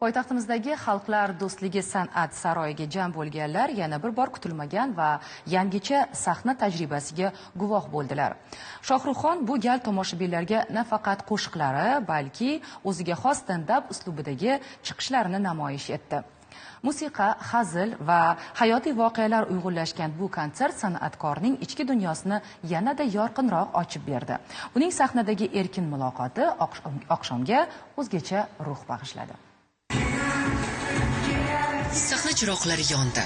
Poytaxtimizdagi Xalqlar do'stligi san'at saroyiga jam bo'lganlar yana bir bor kutilmagan va yangicha sahna tajribasiga guvoh bo'ldilar. Shohruxxon bu gal tomoshabinlarga nafaqat qo'shiqlari, balki o'ziga xos stand-up uslubidagi chiqishlarini namoyish etdi. Musiqa, hazil va hayotiy voqealar uyg'unlashgan bu konsert san'atkorning ichki dunyosini yanada yorqinroq ochib berdi. Uning sahnadagi erkin muloqoti oqshomga o'zgacha ruh bag'ishladi. Sahna chiroqlari yondi.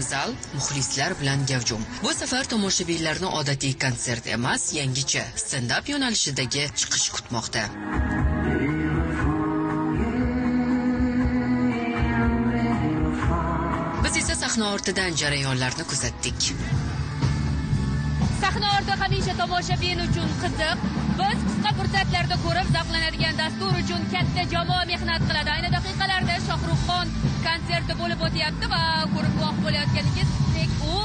Zal muxlislar bilan gavjum. Bu safar tomoshabinlarni odatiy konsert emas, yangicha stand-up yo'nalishidagi chiqish kutmoqda. Biz esa sahna ortidan jarayonlarni kuzatdik. Sahna orti hamisha tomoshabin uchun qiziq. Biz qisqa fursatlarda ko'rib zavqlanadigan dastur uchun katta jamoa mehnat qiladi. Ayni daqiqalarda Shohruxxon konserti bo'lib o'tyapti va ko'rib guvoh bo'layotganingizdek, u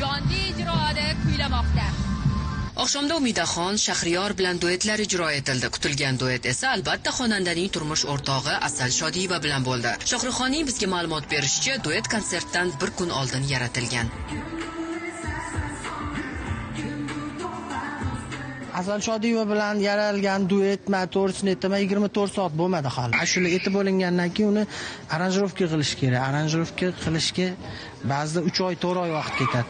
jonli ijroda kuylamoqda. Oqshomda Umidaxon, Shahriyor bilan duetlar ijro etildi. Kutilgan duet esa albatta xonandaning turmush o'rtog'i Asal Shodiyeva bilan bo'ldi. Shohruxxonning bizga ma'lumot berishicha, duet konsertdan bir kun oldin yaratilgan. Asal Shodiyeva bilan yaralgan duet to'g'risini aytaman 24 soat bo'lmadi hali. Ashula etib bo'lingandan keyin uni aranjirovka qilish kerak. Aranjirovka qilishga ba'zida 3 oy, 4 oy vaqt ketadi.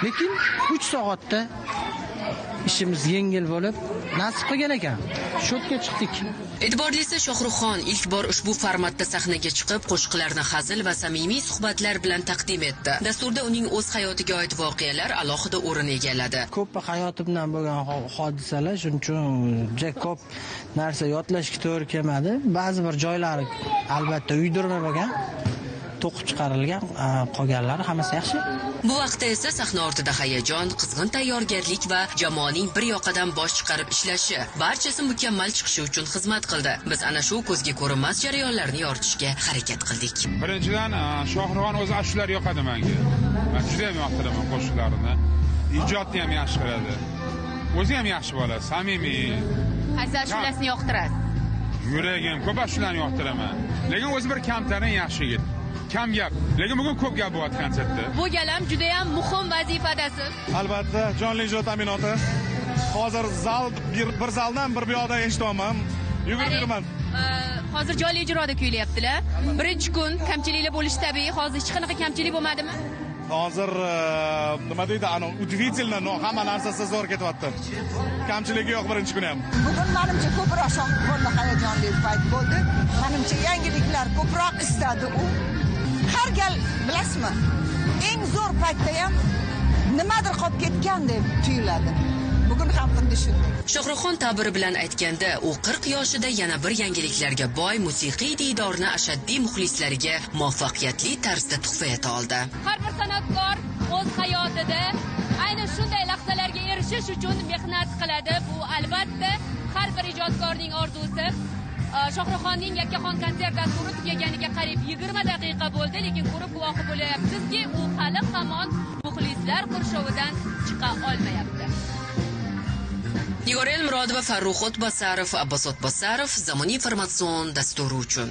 Lekin 3 soatda ishimiz yengil bo'lib, nasib qilgan ekan. Shotga chiqdik. E'tiborlisi, Shohruxxon ilk bor ushbu formatda sahnaga chiqib, qo'shiqlarni hazil va samimiy suhbatlar bilan taqdim etdi. Dasturda uning o'z hayotiga oid voqealar alohida o'rin egalladi. Ko'p hayotimdan bo'lgan hodisalar, shuning uchun juda ko'p narsa yodlashga to'g'ri kelmadi. Ba'zi bir joylari albatta uydirma bo'lgan, to'qib chiqarilgan, qolganlari hammasi yaxshi. Bu vaqtda esa sahna ortida hayajon, qizg'in tayyorgarlik va jamoaning bir yoqadan bosh chiqarib ishlashi barchasi mukammal chiqishi uchun xizmat qildi. Biz ana shu ko'zga ko'rinmas jarayonlarni yoritishga harakat qildik. Birinchidan, Shohruxxon o'zi ashullar yoqadi menga. Men juda ham yoqtiraman qo'shiqlarini. Ijodni ham yaxshi qiladi. O'zi ham yaxshi bola, samimiy. Qaysi ashulasini yoqtirasiz? Yuragim ko'p ashularni yoqtiraman. Lekin o'zi bir kamtarin yaxshi yigit. Kam gap, lekin bugun ko'p gap bo'lyapti konsertda. Bu gal ham juda ham muhim vazifadasiz. Albatta, jonli ijro ta'minoti. Hozir bir zaldan bir buyoqda eshityapman. Yugurib. Hozir jonli ijroda kuylayaptilar. Birinchi kun kamchiliklar bo'lishi tabiiy. Hozir hech qanaqa kamchilik bo'lmadimi? Hozir nima deydi, udivительно, hamma narsasi zo'r ketyapti. Kamchiligi yo'q birinchi kun ham. Bugun menimcha ko'proq Shohruxxonda hayajonli payt bo'ldi. Menimcha yangiliklar ko'proq istadi u. Har gal bilasizmi, eng zo'r paytda ham nimadir qolib ketgan deb tuyuladi. Bugun ham xuddi shunday. Shohruxxon ta'biri bilan aytganda, u 40 yoshida yana bir yangiliklarga boy musiqiy diydorni ashaddiy muxlislariga muvaffaqiyatli tarzda tuhfa eta oldi. Har bir san'atkor o'z hayotida ayni shunday lahzalarga erishish uchun mehnat qiladi. Bu albatta har bir ijodkorning orzusi. Shohruxxonning Yakkaxon konsert dasturi tugaganiga qariyb 20 daqiqa bo'ldi, lekin ko'rib guvohi bo'lyapsizki, u hali hamon muxlislar qurshovidan chiqa olmayapti. Nigor Elmurodova, Farruh O'tbosarov, Abbos O'tbosarov, Zamon informatsion dasturi uchun.